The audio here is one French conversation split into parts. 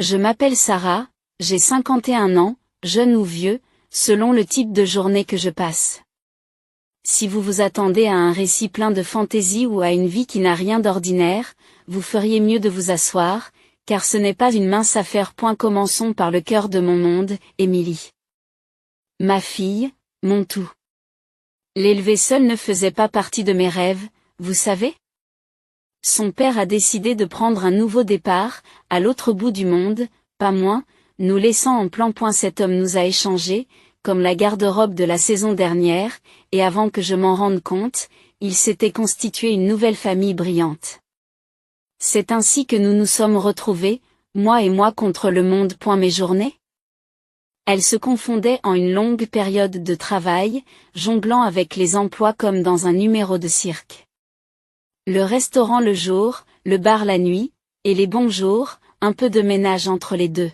Je m'appelle Sarah, j'ai 51 ans, jeune ou vieux, selon le type de journée que je passe. Si vous vous attendez à un récit plein de fantaisie ou à une vie qui n'a rien d'ordinaire, vous feriez mieux de vous asseoir, car ce n'est pas une mince affaire. Commençons par le cœur de mon monde, Émilie. Ma fille, mon tout. L'élever seule ne faisait pas partie de mes rêves, vous savez? Son père a décidé de prendre un nouveau départ, à l'autre bout du monde, pas moins, nous laissant en plan. Cet homme nous a échangés, comme la garde-robe de la saison dernière, et avant que je m'en rende compte, il s'était constitué une nouvelle famille brillante. C'est ainsi que nous nous sommes retrouvés, moi contre le monde. Mes journées? Elles se confondaient en une longue période de travail, jonglant avec les emplois comme dans un numéro de cirque. Le restaurant le jour, le bar la nuit, et les bons jours, un peu de ménage entre les deux.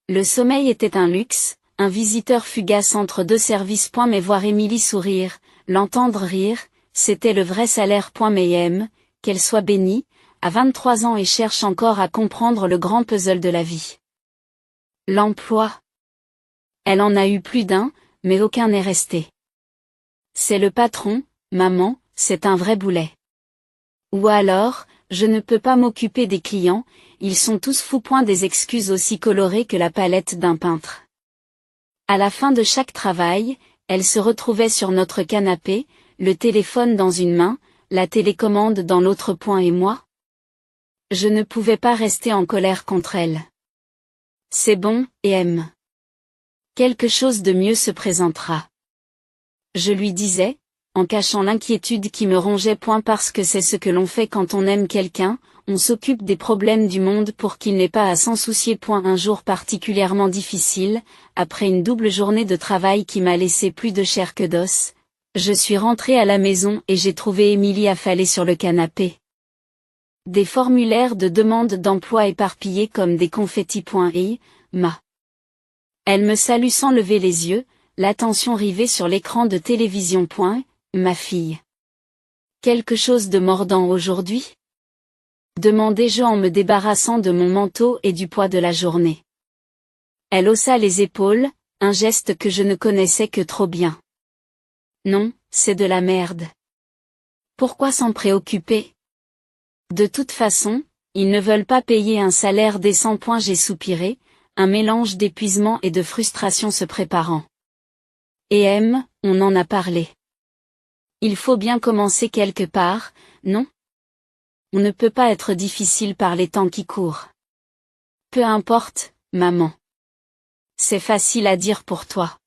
Le sommeil était un luxe, un visiteur fugace entre deux services. Mais voir Émilie sourire, l'entendre rire, c'était le vrai salaire. Mais qu'elle soit bénie, à 23 ans et cherche encore à comprendre le grand puzzle de la vie. L'emploi. Elle en a eu plus d'un, mais aucun n'est resté. C'est le patron, maman, c'est un vrai boulet. Ou alors, je ne peux pas m'occuper des clients, ils sont tous fous. Des excuses aussi colorées que la palette d'un peintre. À la fin de chaque travail, elle se retrouvait sur notre canapé, le téléphone dans une main, la télécommande dans l'autre. Et moi? Je ne pouvais pas rester en colère contre elle. C'est bon, quelque chose de mieux se présentera. Je lui disais, en cachant l'inquiétude qui me rongeait. Parce que c'est ce que l'on fait quand on aime quelqu'un, on s'occupe des problèmes du monde pour qu'il n'ait pas à s'en soucier. Un jour particulièrement difficile, après une double journée de travail qui m'a laissé plus de chair que d'os, je suis rentrée à la maison et j'ai trouvé Émilie affalée sur le canapé. Des formulaires de demande d'emploi éparpillés comme des confettis. Elle me salue sans lever les yeux, l'attention rivée sur l'écran de télévision. Ma fille. Quelque chose de mordant aujourd'hui? Demandai-je en me débarrassant de mon manteau et du poids de la journée. Elle haussa les épaules, un geste que je ne connaissais que trop bien. Non, c'est de la merde. Pourquoi s'en préoccuper? De toute façon, ils ne veulent pas payer un salaire décent. J'ai soupiré, un mélange d'épuisement et de frustration se préparant. Et on en a parlé. Il faut bien commencer quelque part, non? On ne peut pas être difficile par les temps qui courent. Peu importe, maman. C'est facile à dire pour toi.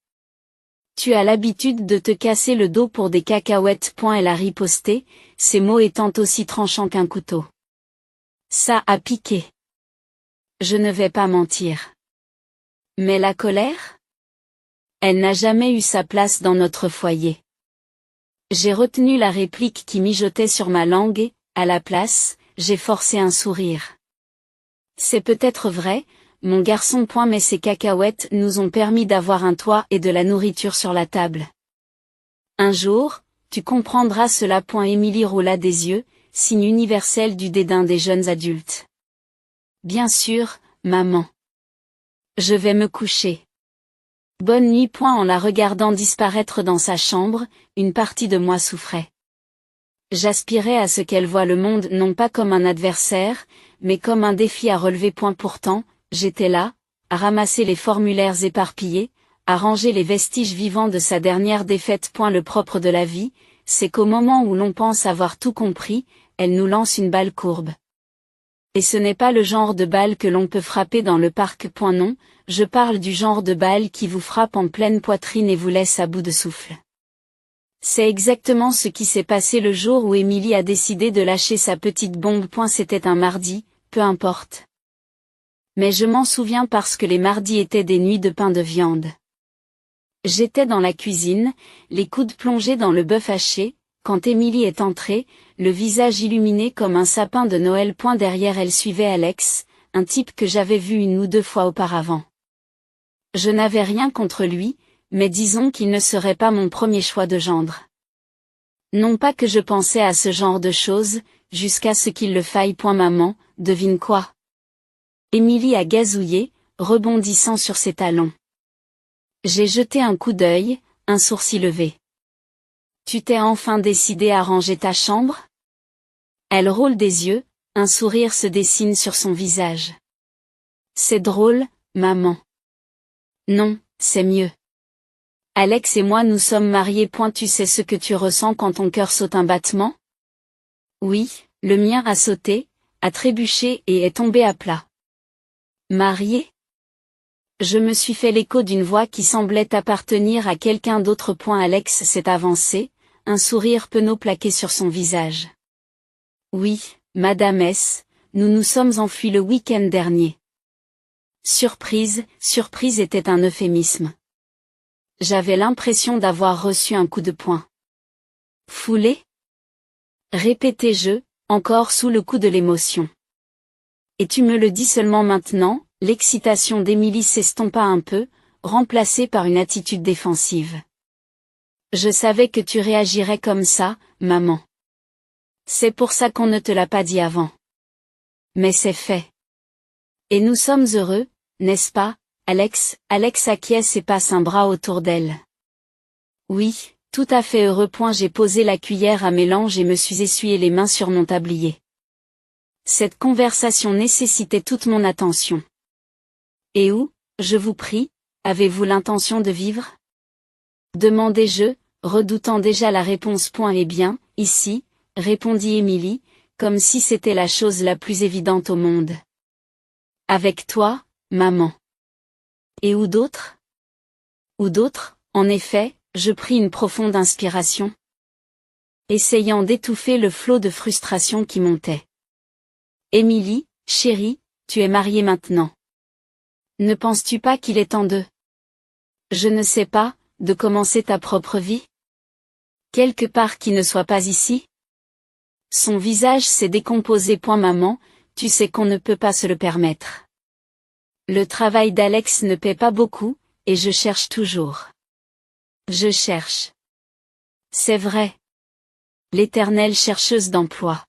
Tu as l'habitude de te casser le dos pour des cacahuètes. Elle a riposté, ses mots étant aussi tranchants qu'un couteau. Ça a piqué. Je ne vais pas mentir. Mais la colère? Elle n'a jamais eu sa place dans notre foyer. J'ai retenu la réplique qui mijotait sur ma langue et, à la place, j'ai forcé un sourire. C'est peut-être vrai, mon garçon. Mais ces cacahuètes nous ont permis d'avoir un toit et de la nourriture sur la table. Un jour, tu comprendras cela. Émilie roula des yeux, signe universel du dédain des jeunes adultes. Bien sûr, maman. Je vais me coucher. Bonne nuit. En la regardant disparaître dans sa chambre, une partie de moi souffrait. J'aspirais à ce qu'elle voie le monde non pas comme un adversaire, mais comme un défi à relever. Pourtant, j'étais là, à ramasser les formulaires éparpillés, à ranger les vestiges vivants de sa dernière défaite. Le propre de la vie, c'est qu'au moment où l'on pense avoir tout compris, elle nous lance une balle courbe. Et ce n'est pas le genre de balle que l'on peut frapper dans le parc. Non, je parle du genre de balle qui vous frappe en pleine poitrine et vous laisse à bout de souffle. C'est exactement ce qui s'est passé le jour où Émilie a décidé de lâcher sa petite bombe. C'était un mardi, peu importe. Mais je m'en souviens parce que les mardis étaient des nuits de pain de viande. J'étais dans la cuisine, les coudes plongés dans le bœuf haché, quand Émilie est entrée, le visage illuminé comme un sapin de Noël. Derrière elle suivait Alex, un type que j'avais vu une ou deux fois auparavant. Je n'avais rien contre lui, mais disons qu'il ne serait pas mon premier choix de gendre. Non pas que je pensais à ce genre de choses, jusqu'à ce qu'il le faille. Maman, devine quoi? Émilie a gazouillé, rebondissant sur ses talons. J'ai jeté un coup d'œil, un sourcil levé. Tu t'es enfin décidé à ranger ta chambre? Elle roule des yeux, un sourire se dessine sur son visage. C'est drôle, maman. Non, c'est mieux. Alex et moi nous sommes mariés. Tu sais ce que tu ressens quand ton cœur saute un battement? Oui, le mien a sauté, a trébuché et est tombé à plat. Mariés? Je me suis fait l'écho d'une voix qui semblait appartenir à quelqu'un d'autre. Alex s'est avancé, un sourire penaud plaqué sur son visage. Oui, Madame S., nous nous sommes enfuis le week-end dernier. Surprise était un euphémisme. J'avais l'impression d'avoir reçu un coup de poing. Foulé? Répétai-je, encore sous le coup de l'émotion. Et tu me le dis seulement maintenant? L'excitation d'Émilie s'estompa un peu, remplacée par une attitude défensive. Je savais que tu réagirais comme ça, maman. C'est pour ça qu'on ne te l'a pas dit avant. Mais c'est fait. Et nous sommes heureux, n'est-ce pas, Alex? Alex acquiesce et passe un bras autour d'elle. Oui, tout à fait heureux. J'ai posé la cuillère à mélange et me suis essuyé les mains sur mon tablier. Cette conversation nécessitait toute mon attention. Et où, je vous prie, avez-vous l'intention de vivre? Demandai-je, redoutant déjà la réponse. Eh bien, ici, répondit Émilie, comme si c'était la chose la plus évidente au monde. Avec toi, maman. Et où d'autres? Où d'autres? En effet, je pris une profonde inspiration, essayant d'étouffer le flot de frustration qui montait. Émilie, chérie, tu es mariée maintenant. Ne penses-tu pas qu'il est temps de... Je ne sais pas, de commencer ta propre vie? Quelque part qui ne soit pas ici? Son visage s'est décomposé. Maman, tu sais qu'on ne peut pas se le permettre. Le travail d'Alex ne paie pas beaucoup, et je cherche toujours. Je cherche. C'est vrai. L'éternelle chercheuse d'emploi.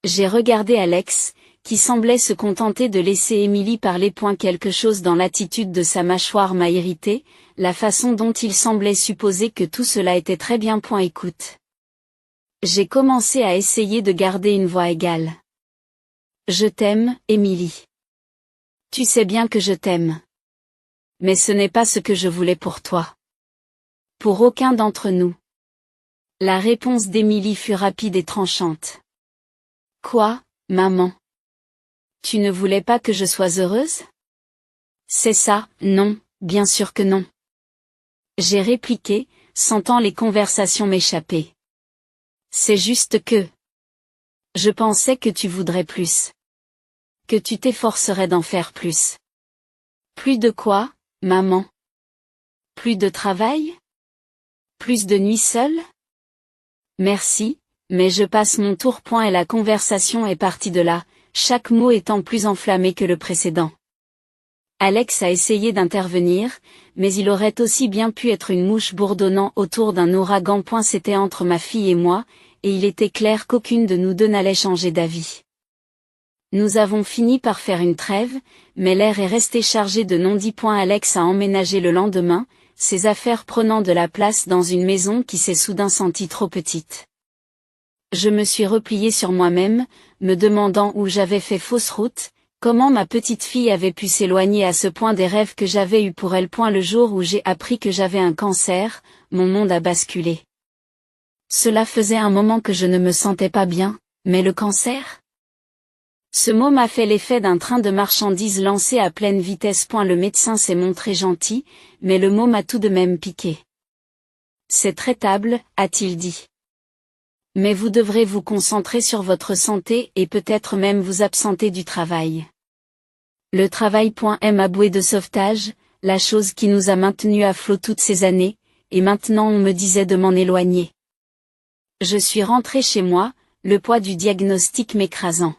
J'ai regardé Alex, qui semblait se contenter de laisser Émilie parler. Quelque chose dans l'attitude de sa mâchoire m'a irrité, la façon dont il semblait supposer que tout cela était très bien. Écoute. J'ai commencé à essayer de garder une voix égale. Je t'aime, Émilie. Tu sais bien que je t'aime. Mais ce n'est pas ce que je voulais pour toi. Pour aucun d'entre nous. La réponse d'Émilie fut rapide et tranchante. Quoi, maman? Tu ne voulais pas que je sois heureuse? C'est ça, non, bien sûr que non. J'ai répliqué, sentant les conversations m'échapper. C'est juste que... Je pensais que tu voudrais plus. Que tu t'efforcerais d'en faire plus. Plus de quoi, maman? Plus de travail? Plus de nuits seule? Merci, mais je passe mon tour. Et la conversation est partie de là, chaque mot étant plus enflammé que le précédent. Alex a essayé d'intervenir, mais il aurait aussi bien pu être une mouche bourdonnant autour d'un ouragan. C'était entre ma fille et moi, et il était clair qu'aucune de nous deux n'allait changer d'avis. Nous avons fini par faire une trêve, mais l'air est resté chargé de non-dits. Alex a emménagé le lendemain, ses affaires prenant de la place dans une maison qui s'est soudain sentie trop petite. Je me suis repliée sur moi-même, me demandant où j'avais fait fausse route, comment ma petite fille avait pu s'éloigner à ce point des rêves que j'avais eus pour elle. Le jour où j'ai appris que j'avais un cancer, mon monde a basculé. Cela faisait un moment que je ne me sentais pas bien, mais le cancer? Ce mot m'a fait l'effet d'un train de marchandises lancé à pleine vitesse. Le médecin s'est montré gentil, mais le mot m'a tout de même piqué. C'est traitable, a-t-il dit. Mais vous devrez vous concentrer sur votre santé et peut-être même vous absenter du travail. Le travail. Est ma bouée de sauvetage, la chose qui nous a maintenus à flot toutes ces années, et maintenant on me disait de m'en éloigner. Je suis rentrée chez moi, le poids du diagnostic m'écrasant.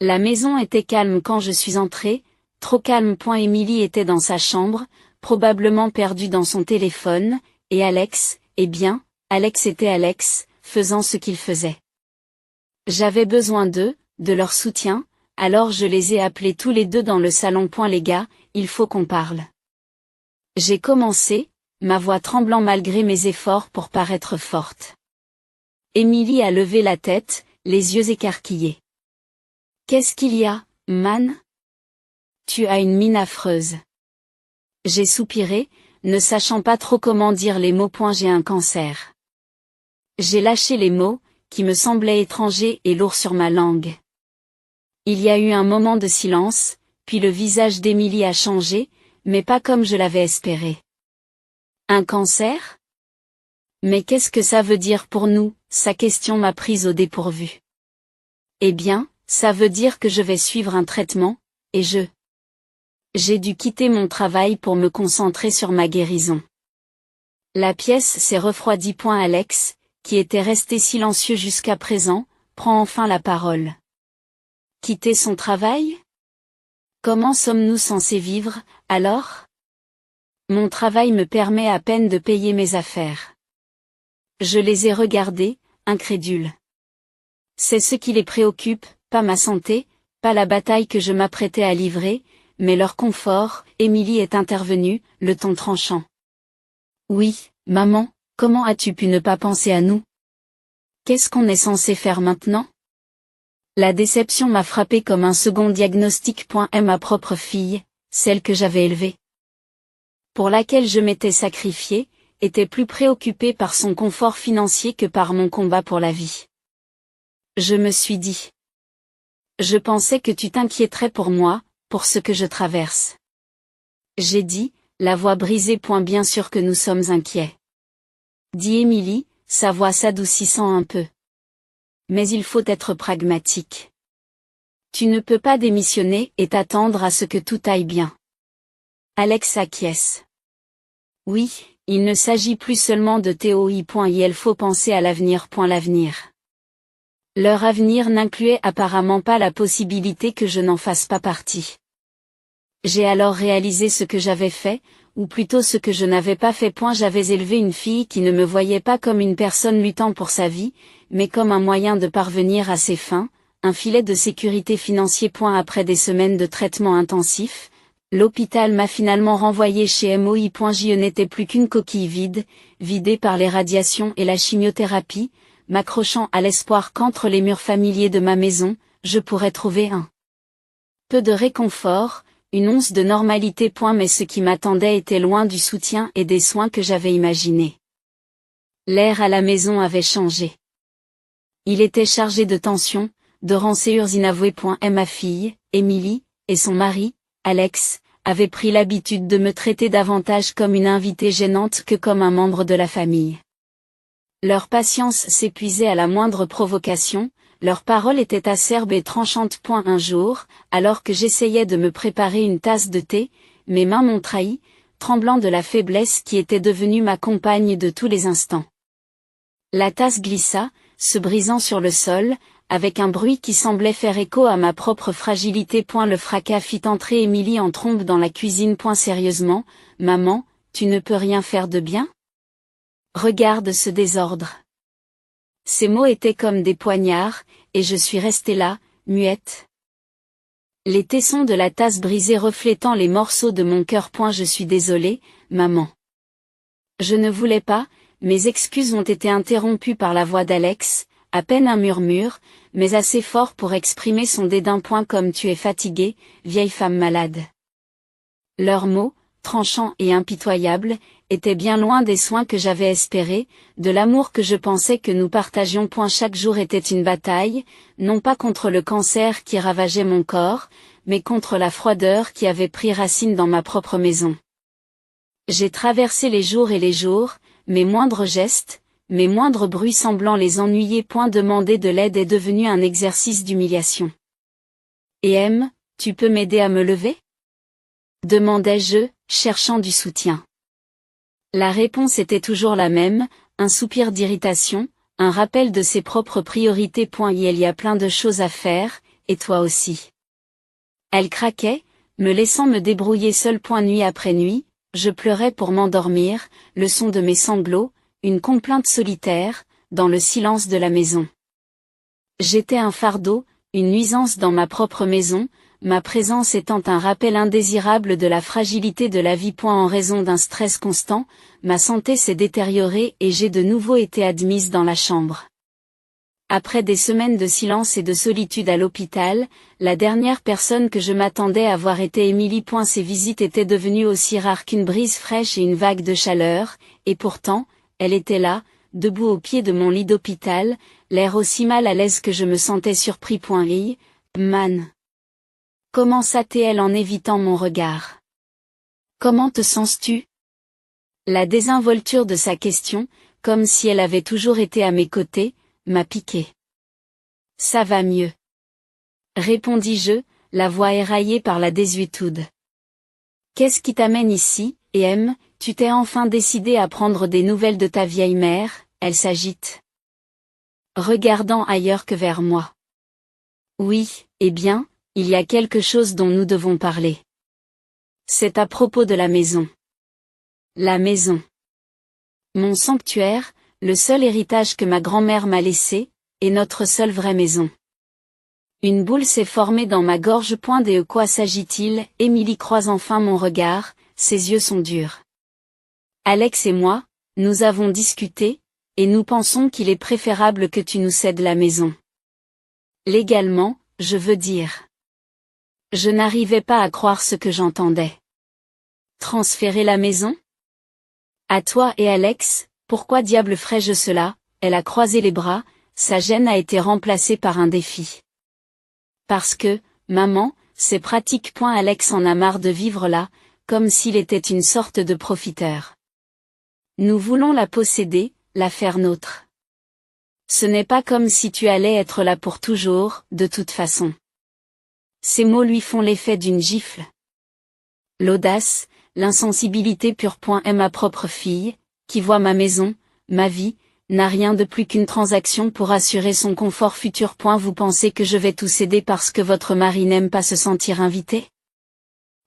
La maison était calme quand je suis entrée, trop calme. Émilie était dans sa chambre, probablement perdue dans son téléphone, et Alex, eh bien, Alex était Alex, faisant ce qu'il faisait. J'avais besoin d'eux, de leur soutien, Alors je les ai appelés tous les deux dans le salon. Les gars, il faut qu'on parle. J'ai commencé, ma voix tremblant malgré mes efforts pour paraître forte. Émilie a levé la tête, les yeux écarquillés. Qu'est-ce qu'il y a, man? Tu as une mine affreuse. J'ai soupiré, ne sachant pas trop comment dire les mots. J'ai un cancer. J'ai lâché les mots, qui me semblaient étrangers et lourds sur ma langue. Il y a eu un moment de silence, puis le visage d'Émilie a changé, mais pas comme je l'avais espéré. Un cancer? Mais qu'est-ce que ça veut dire pour nous? Sa question m'a prise au dépourvu. Eh bien, ça veut dire que je vais suivre un traitement, et j'ai dû quitter mon travail pour me concentrer sur ma guérison. La pièce s'est refroidie. Alex, qui était resté silencieux jusqu'à présent, prend enfin la parole. Quitter son travail? Comment sommes-nous censés vivre, alors? Mon travail me permet à peine de payer mes affaires. Je les ai regardés, incrédules. C'est ce qui les préoccupe, pas ma santé, pas la bataille que je m'apprêtais à livrer, mais leur confort. Émilie est intervenue, le ton tranchant. Oui, maman, comment as-tu pu ne pas penser à nous? Qu'est-ce qu'on est censé faire maintenant? La déception m'a frappé comme un second diagnostic. Ma propre fille, celle que j'avais élevée, pour laquelle je m'étais sacrifiée, était plus préoccupée par son confort financier que par mon combat pour la vie. Je me suis dit. Je pensais que tu t'inquiéterais pour moi, pour ce que je traverse. J'ai dit, la voix brisée. Bien sûr que nous sommes inquiets. Dit Émilie, sa voix s'adoucissant un peu. Mais il faut être pragmatique. Tu ne peux pas démissionner et t'attendre à ce que tout aille bien. Alex acquiesce. Oui, il ne s'agit plus seulement de TOI. Il faut penser à l'avenir. L'avenir. Leur avenir n'incluait apparemment pas la possibilité que je n'en fasse pas partie. J'ai alors réalisé ce que j'avais fait, ou plutôt ce que je n'avais pas fait. J'avais élevé une fille qui ne me voyait pas comme une personne luttant pour sa vie, mais comme un moyen de parvenir à ses fins, un filet de sécurité financier. Après des semaines de traitement intensif, l'hôpital m'a finalement renvoyé chez MOI. Je n'étais plus qu'une coquille vide, vidée par les radiations et la chimiothérapie, m'accrochant à l'espoir qu'entre les murs familiers de ma maison, je pourrais trouver un peu de réconfort, une once de normalité. Mais ce qui m'attendait était loin du soutien et des soins que j'avais imaginés. L'air à la maison avait changé. Il était chargé de tension, de rancœurs inavouées. Ma fille, Émilie, et son mari, Alex, avaient pris l'habitude de me traiter davantage comme une invitée gênante que comme un membre de la famille. Leur patience s'épuisait à la moindre provocation, leurs paroles étaient acerbes et tranchantes. Un jour, alors que j'essayais de me préparer une tasse de thé, mes mains m'ont trahi, tremblant de la faiblesse qui était devenue ma compagne de tous les instants. La tasse glissa, se brisant sur le sol, avec un bruit qui semblait faire écho à ma propre fragilité. Le fracas fit entrer Émilie en trombe dans la cuisine. Sérieusement, maman, tu ne peux rien faire de bien? Regarde ce désordre. Ces mots étaient comme des poignards, et je suis restée là, muette. Les tessons de la tasse brisée reflétant les morceaux de mon cœur. Je suis désolée, maman. Je ne voulais pas, mes excuses ont été interrompues par la voix d'Alex, à peine un murmure, mais assez fort pour exprimer son dédain. Comme tu es fatiguée, vieille femme malade. Leurs mots, tranchants et impitoyables, étaient bien loin des soins que j'avais espérés, de l'amour que je pensais que nous partagions. Chaque jour était une bataille, non pas contre le cancer qui ravageait mon corps, mais contre la froideur qui avait pris racine dans ma propre maison. J'ai traversé les jours et les jours, mes moindres gestes, mes moindres bruits semblant les ennuyer. Demander de l'aide est devenu un exercice d'humiliation. Et tu peux m'aider à me lever? Demandai-je, cherchant du soutien. La réponse était toujours la même, un soupir d'irritation, un rappel de ses propres priorités. Il y a plein de choses à faire, et toi aussi. Elle craquait, me laissant me débrouiller seule. Nuit après nuit, je pleurais pour m'endormir, le son de mes sanglots, une complainte solitaire, dans le silence de la maison. J'étais un fardeau, une nuisance dans ma propre maison, ma présence étant un rappel indésirable de la fragilité de la vie. En raison d'un stress constant, ma santé s'est détériorée et j'ai de nouveau été admise dans la chambre. Après des semaines de silence et de solitude à l'hôpital, la dernière personne que je m'attendais à voir était Émilie. Ces visites étaient devenues aussi rares qu'une brise fraîche et une vague de chaleur, et pourtant, elle était là, debout au pied de mon lit d'hôpital, l'air aussi mal à l'aise que je me sentais surpris. Hi, man. Commença-t-elle en évitant mon regard. Comment te sens-tu? La désinvolture de sa question, comme si elle avait toujours été à mes côtés, m'a piqué. Ça va mieux. Répondis-je, la voix éraillée par la désuétude. Qu'est-ce qui t'amène ici, et tu t'es enfin décidé à prendre des nouvelles de ta vieille mère? Elle s'agite. Regardant ailleurs que vers moi. Oui, eh bien, il y a quelque chose dont nous devons parler. C'est à propos de la maison. La maison. Mon sanctuaire, le seul héritage que ma grand-mère m'a laissé, est notre seule vraie maison. Une boule s'est formée dans ma gorge. De quoi s'agit-il? Émilie croise enfin mon regard, ses yeux sont durs. Alex et moi, nous avons discuté, et nous pensons qu'il est préférable que tu nous cèdes la maison. Légalement, je veux dire. Je n'arrivais pas à croire ce que j'entendais. Transférer la maison? À toi et Alex, pourquoi diable ferais-je cela? Elle a croisé les bras, sa gêne a été remplacée par un défi. Parce que, maman, c'est pratique. Alex en a marre de vivre là, comme s'il était une sorte de profiteur. Nous voulons la posséder, la faire nôtre. Ce n'est pas comme si tu allais être là pour toujours, de toute façon. Ces mots lui font l'effet d'une gifle. L'audace, l'insensibilité pure. Est ma propre fille, qui voit ma maison, ma vie, n'a rien de plus qu'une transaction pour assurer son confort futur. Vous pensez que je vais tout céder parce que votre mari n'aime pas se sentir invité?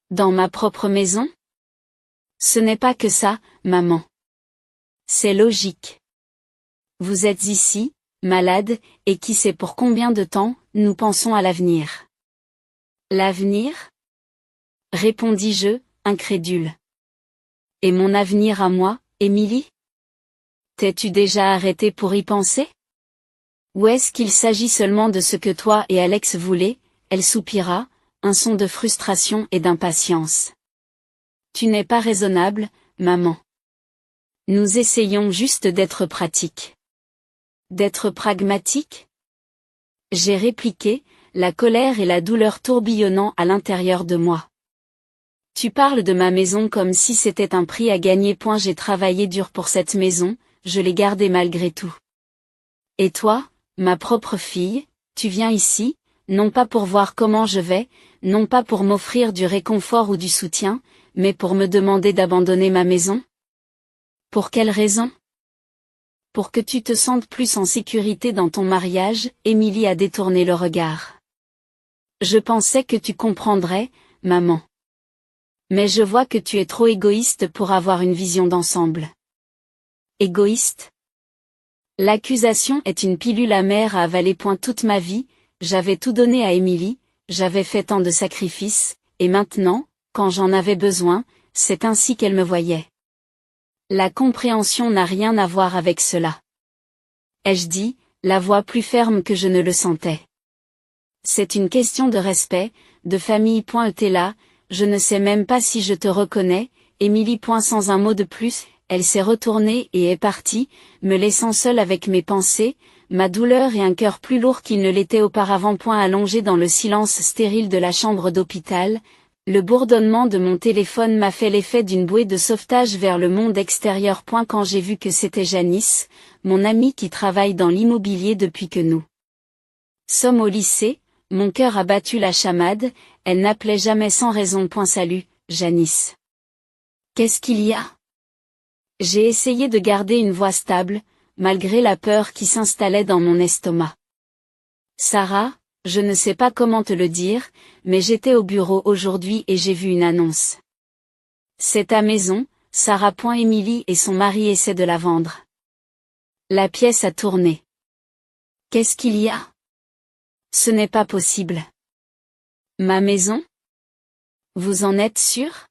Dans ma propre maison? Ce n'est pas que ça, maman. C'est logique. Vous êtes ici, malade, et qui sait pour combien de temps, nous pensons à l'avenir. L'avenir? Répondis-je, incrédule. Et mon avenir à moi, Émilie? T'es-tu déjà arrêté pour y penser? Ou est-ce qu'il s'agit seulement de ce que toi et Alex voulez? Elle soupira, un son de frustration et d'impatience. Tu n'es pas raisonnable, maman. Nous essayons juste d'être pratiques. D'être pragmatique? J'ai répliqué, la colère et la douleur tourbillonnant à l'intérieur de moi. Tu parles de ma maison comme si c'était un prix à gagner. J'ai travaillé dur pour cette maison, je l'ai gardée malgré tout. Et toi, ma propre fille, tu viens ici, non pas pour voir comment je vais, non pas pour m'offrir du réconfort ou du soutien, mais pour me demander d'abandonner ma maison? Pour quelle raison? Pour que tu te sentes plus en sécurité dans ton mariage, Émilie a détourné le regard. Je pensais que tu comprendrais, maman. Mais je vois que tu es trop égoïste pour avoir une vision d'ensemble. Égoïste? L'accusation est une pilule amère à avaler. Toute ma vie, j'avais tout donné à Émilie, j'avais fait tant de sacrifices, et maintenant, quand j'en avais besoin, c'est ainsi qu'elle me voyait. La compréhension n'a rien à voir avec cela. Ai-je dit, la voix plus ferme que je ne le sentais. C'est une question de respect, de famille. T'es là, je ne sais même pas si je te reconnais, Émilie. Sans un mot de plus, elle s'est retournée et est partie, me laissant seule avec mes pensées, ma douleur et un cœur plus lourd qu'il ne l'était auparavant. Allongé dans le silence stérile de la chambre d'hôpital, le bourdonnement de mon téléphone m'a fait l'effet d'une bouée de sauvetage vers le monde extérieur. Quand j'ai vu que c'était Janice, mon amie qui travaille dans l'immobilier depuis que nous sommes au lycée, mon cœur a battu la chamade, elle n'appelait jamais sans raison. Salut, Janice. Qu'est-ce qu'il y a? J'ai essayé de garder une voix stable, malgré la peur qui s'installait dans mon estomac. Sarah, je ne sais pas comment te le dire, mais j'étais au bureau aujourd'hui et j'ai vu une annonce. C'est ta maison, Sarah. Émilie et son mari essaient de la vendre. La pièce a tourné. Qu'est-ce qu'il y a? Ce n'est pas possible. Ma maison? Vous en êtes sûr?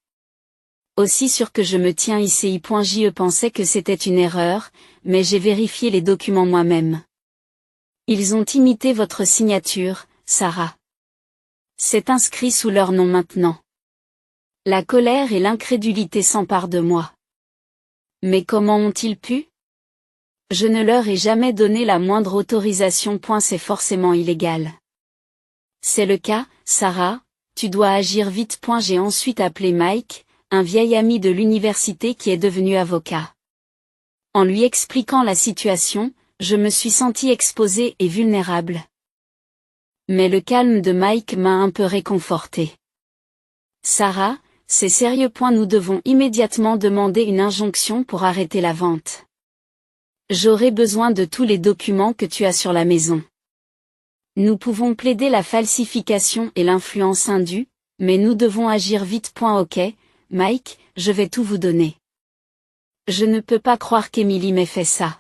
Aussi sûr que je me tiens ici. Je pensais que c'était une erreur, mais j'ai vérifié les documents moi-même. Ils ont imité votre signature, Sarah. C'est inscrit sous leur nom maintenant. La colère et l'incrédulité s'emparent de moi. Mais comment ont-ils pu? Je ne leur ai jamais donné la moindre autorisation. C'est forcément illégal. C'est le cas, Sarah, tu dois agir vite. J'ai ensuite appelé Mike, un vieil ami de l'université qui est devenu avocat. En lui expliquant la situation, je me suis sentie exposée et vulnérable. Mais le calme de Mike m'a un peu réconfortée. Sarah, c'est sérieux. Nous devons immédiatement demander une injonction pour arrêter la vente. J'aurai besoin de tous les documents que tu as sur la maison. Nous pouvons plaider la falsification et l'influence indue, mais nous devons agir vite. Ok, Mike, je vais tout vous donner. Je ne peux pas croire qu'Emily m'ait fait ça.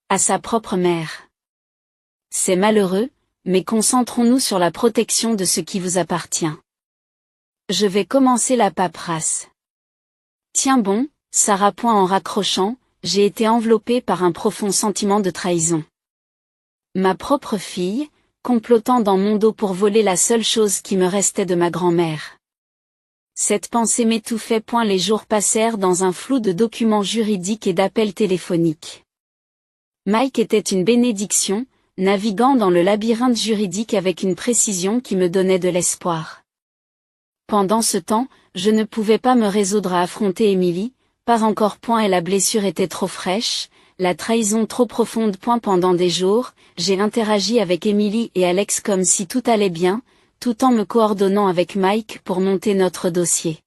À sa propre mère. C'est malheureux, mais concentrons-nous sur la protection de ce qui vous appartient. Je vais commencer la paperasse. Tiens bon, Sarah. En raccrochant, j'ai été enveloppée par un profond sentiment de trahison. Ma propre fille, complotant dans mon dos pour voler la seule chose qui me restait de ma grand-mère. Cette pensée m'étouffait. Les jours passèrent dans un flou de documents juridiques et d'appels téléphoniques. Mike était une bénédiction, naviguant dans le labyrinthe juridique avec une précision qui me donnait de l'espoir. Pendant ce temps, je ne pouvais pas me résoudre à affronter Emily, pas encore. Et la blessure était trop fraîche, la trahison trop profonde. Pendant des jours, j'ai interagi avec Emily et Alex comme si tout allait bien, tout en me coordonnant avec Mike pour monter notre dossier.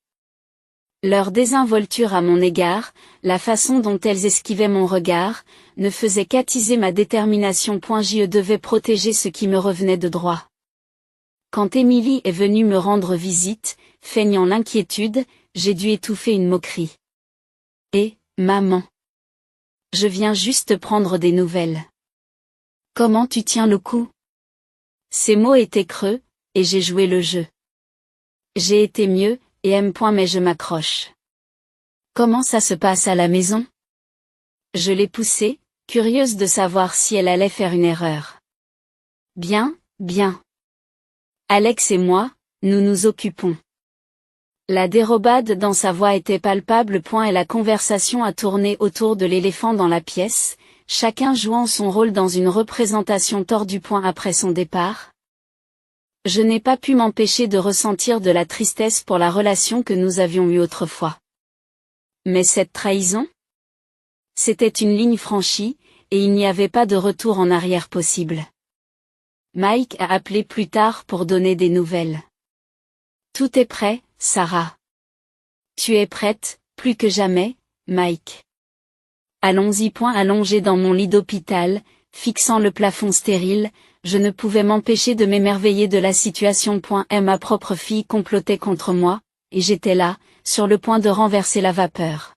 Leur désinvolture à mon égard, la façon dont elles esquivaient mon regard, ne faisait qu'attiser ma détermination. Je devais protéger ce qui me revenait de droit. Quand Emily est venue me rendre visite, feignant l'inquiétude, j'ai dû étouffer une moquerie. Et, maman. Je viens juste prendre des nouvelles. Comment tu tiens le coup? Ces mots étaient creux, et j'ai joué le jeu. J'ai été mieux, et mais je m'accroche. Comment ça se passe à la maison? Je l'ai poussée, curieuse de savoir si elle allait faire une erreur. Bien, bien. Alex et moi, nous nous occupons. La dérobade dans sa voix était palpable. Et la conversation a tourné autour de l'éléphant dans la pièce, chacun jouant son rôle dans une représentation tordue. Après son départ, je n'ai pas pu m'empêcher de ressentir de la tristesse pour la relation que nous avions eue autrefois. Mais cette trahison? C'était une ligne franchie, et il n'y avait pas de retour en arrière possible. Mike a appelé plus tard pour donner des nouvelles. Tout est prêt, Sarah. Tu es prête, plus que jamais, Mike. Allons-y. Allongé dans mon lit d'hôpital, fixant le plafond stérile, je ne pouvais m'empêcher de m'émerveiller de la situation. Ma propre fille complotait contre moi, et j'étais là, sur le point de renverser la vapeur.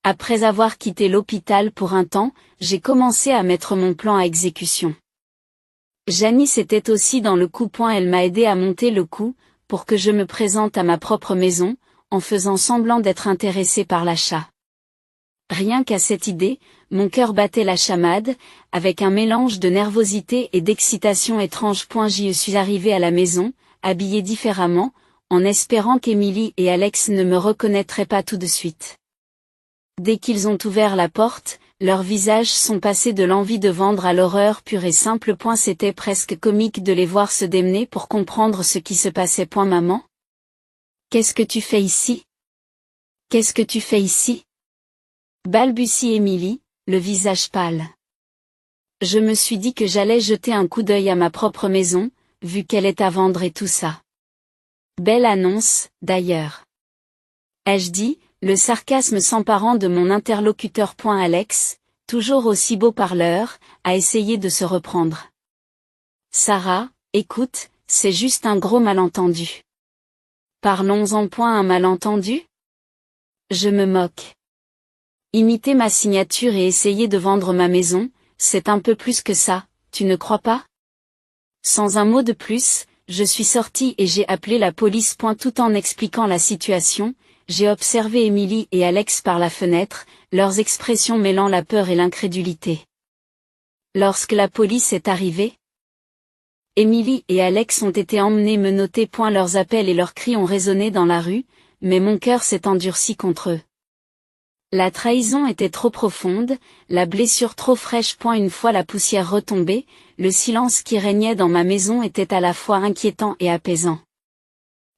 Après avoir quitté l'hôpital pour un temps, j'ai commencé à mettre mon plan à exécution. Janice était aussi dans le coup. Elle m'a aidé à monter le coup, pour que je me présente à ma propre maison, en faisant semblant d'être intéressée par l'achat. Rien qu'à cette idée, mon cœur battait la chamade, avec un mélange de nervosité et d'excitation étrange. J'y suis arrivée à la maison, habillée différemment, en espérant qu'Emily et Alex ne me reconnaîtraient pas tout de suite. Dès qu'ils ont ouvert la porte, leurs visages sont passés de l'envie de vendre à l'horreur pure et simple. C'était presque comique de les voir se démener pour comprendre ce qui se passait. Maman? Qu'est-ce que tu fais ici? Qu'est-ce que tu fais ici? Balbutie Emily, le visage pâle. Je me suis dit que j'allais jeter un coup d'œil à ma propre maison, vu qu'elle est à vendre et tout ça. Belle annonce, d'ailleurs. Ai-je dit, le sarcasme s'emparant de mon interlocuteur. Alex, toujours aussi beau parleur, a essayé de se reprendre. Sarah, écoute, c'est juste un gros malentendu. Parlons-en. Un malentendu? Je me moque. Imiter ma signature et essayer de vendre ma maison, c'est un peu plus que ça, tu ne crois pas? Sans un mot de plus, je suis sortie et j'ai appelé la police. Tout en expliquant la situation, j'ai observé Émilie et Alex par la fenêtre, leurs expressions mêlant la peur et l'incrédulité. Lorsque la police est arrivée, Émilie et Alex ont été emmenés menottés. Leurs appels et leurs cris ont résonné dans la rue, mais mon cœur s'est endurci contre eux. La trahison était trop profonde, la blessure trop fraîche. Une fois la poussière retombée, le silence qui régnait dans ma maison était à la fois inquiétant et apaisant.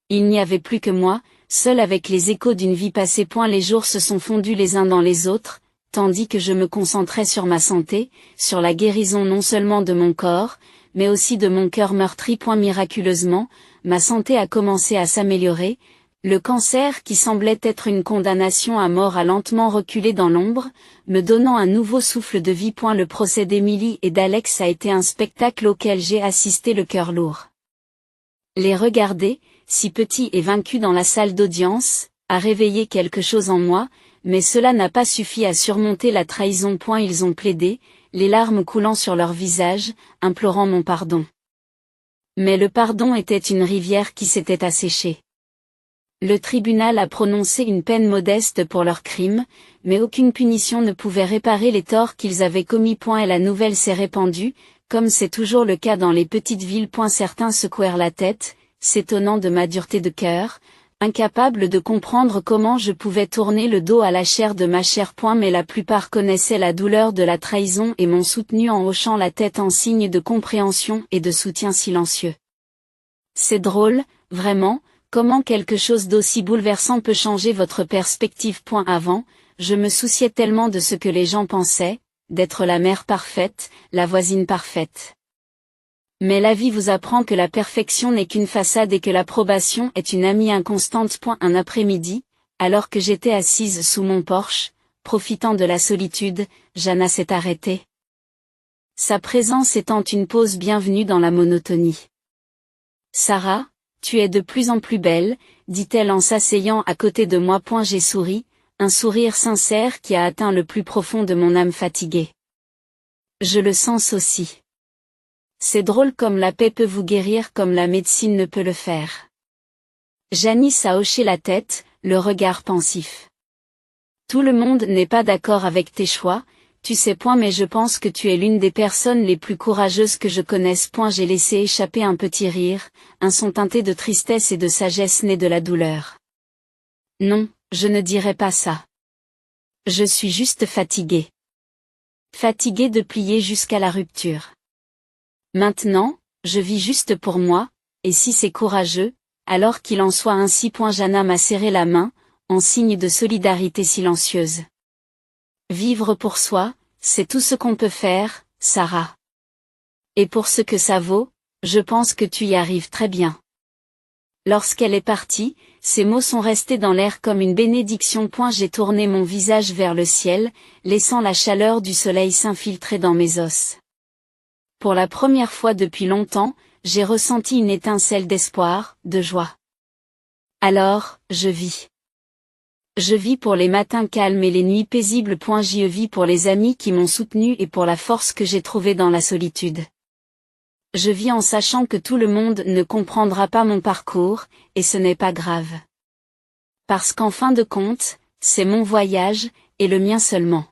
Il n'y avait plus que moi, seul avec les échos d'une vie passée. Les jours se sont fondus les uns dans les autres, tandis que je me concentrais sur ma santé, sur la guérison non seulement de mon corps, mais aussi de mon cœur meurtri. Miraculeusement, ma santé a commencé à s'améliorer. Le cancer qui semblait être une condamnation à mort a lentement reculé dans l'ombre, me donnant un nouveau souffle de vie. Le procès d'Émilie et d'Alex a été un spectacle auquel j'ai assisté le cœur lourd. Les regarder, si petits et vaincus dans la salle d'audience, a réveillé quelque chose en moi, mais cela n'a pas suffi à surmonter la trahison. Ils ont plaidé, les larmes coulant sur leur visage, implorant mon pardon. Mais le pardon était une rivière qui s'était asséchée. Le tribunal a prononcé une peine modeste pour leurs crimes, mais aucune punition ne pouvait réparer les torts qu'ils avaient commis. Et la nouvelle s'est répandue, comme c'est toujours le cas dans les petites villes. Certains secouèrent la tête, s'étonnant de ma dureté de cœur, incapables de comprendre comment je pouvais tourner le dos à la chair de ma chair. Mais la plupart connaissaient la douleur de la trahison et m'ont soutenu en hochant la tête en signe de compréhension et de soutien silencieux. C'est drôle, vraiment. Comment quelque chose d'aussi bouleversant peut changer votre perspective. Avant, je me souciais tellement de ce que les gens pensaient, d'être la mère parfaite, la voisine parfaite. Mais la vie vous apprend que la perfection n'est qu'une façade et que l'approbation est une amie inconstante. Un après-midi, alors que j'étais assise sous mon porche, profitant de la solitude, Jana s'est arrêtée. Sa présence étant une pause bienvenue dans la monotonie. Sarah, tu es de plus en plus belle, dit-elle en s'asseyant à côté de moi. J'ai souri, un sourire sincère qui a atteint le plus profond de mon âme fatiguée. Je le sens aussi. C'est drôle comme la paix peut vous guérir comme la médecine ne peut le faire. Janice a hoché la tête, le regard pensif. Tout le monde n'est pas d'accord avec tes choix, tu sais. Mais je pense que tu es l'une des personnes les plus courageuses que je connaisse. J'ai laissé échapper un petit rire, un son teinté de tristesse et de sagesse né de la douleur. Non, je ne dirais pas ça. Je suis juste fatiguée. Fatiguée de plier jusqu'à la rupture. Maintenant, je vis juste pour moi, et si c'est courageux, alors qu'il en soit ainsi. Jana m'a serré la main, en signe de solidarité silencieuse. Vivre pour soi, c'est tout ce qu'on peut faire, Sarah. Et pour ce que ça vaut, je pense que tu y arrives très bien. Lorsqu'elle est partie, ces mots sont restés dans l'air comme une bénédiction. J'ai tourné mon visage vers le ciel, laissant la chaleur du soleil s'infiltrer dans mes os. Pour la première fois depuis longtemps, j'ai ressenti une étincelle d'espoir, de joie. Alors, je vis. Je vis pour les matins calmes et les nuits paisibles. J'y vis pour les amis qui m'ont soutenu et pour la force que j'ai trouvée dans la solitude. Je vis en sachant que tout le monde ne comprendra pas mon parcours, et ce n'est pas grave. Parce qu'en fin de compte, c'est mon voyage, et le mien seulement.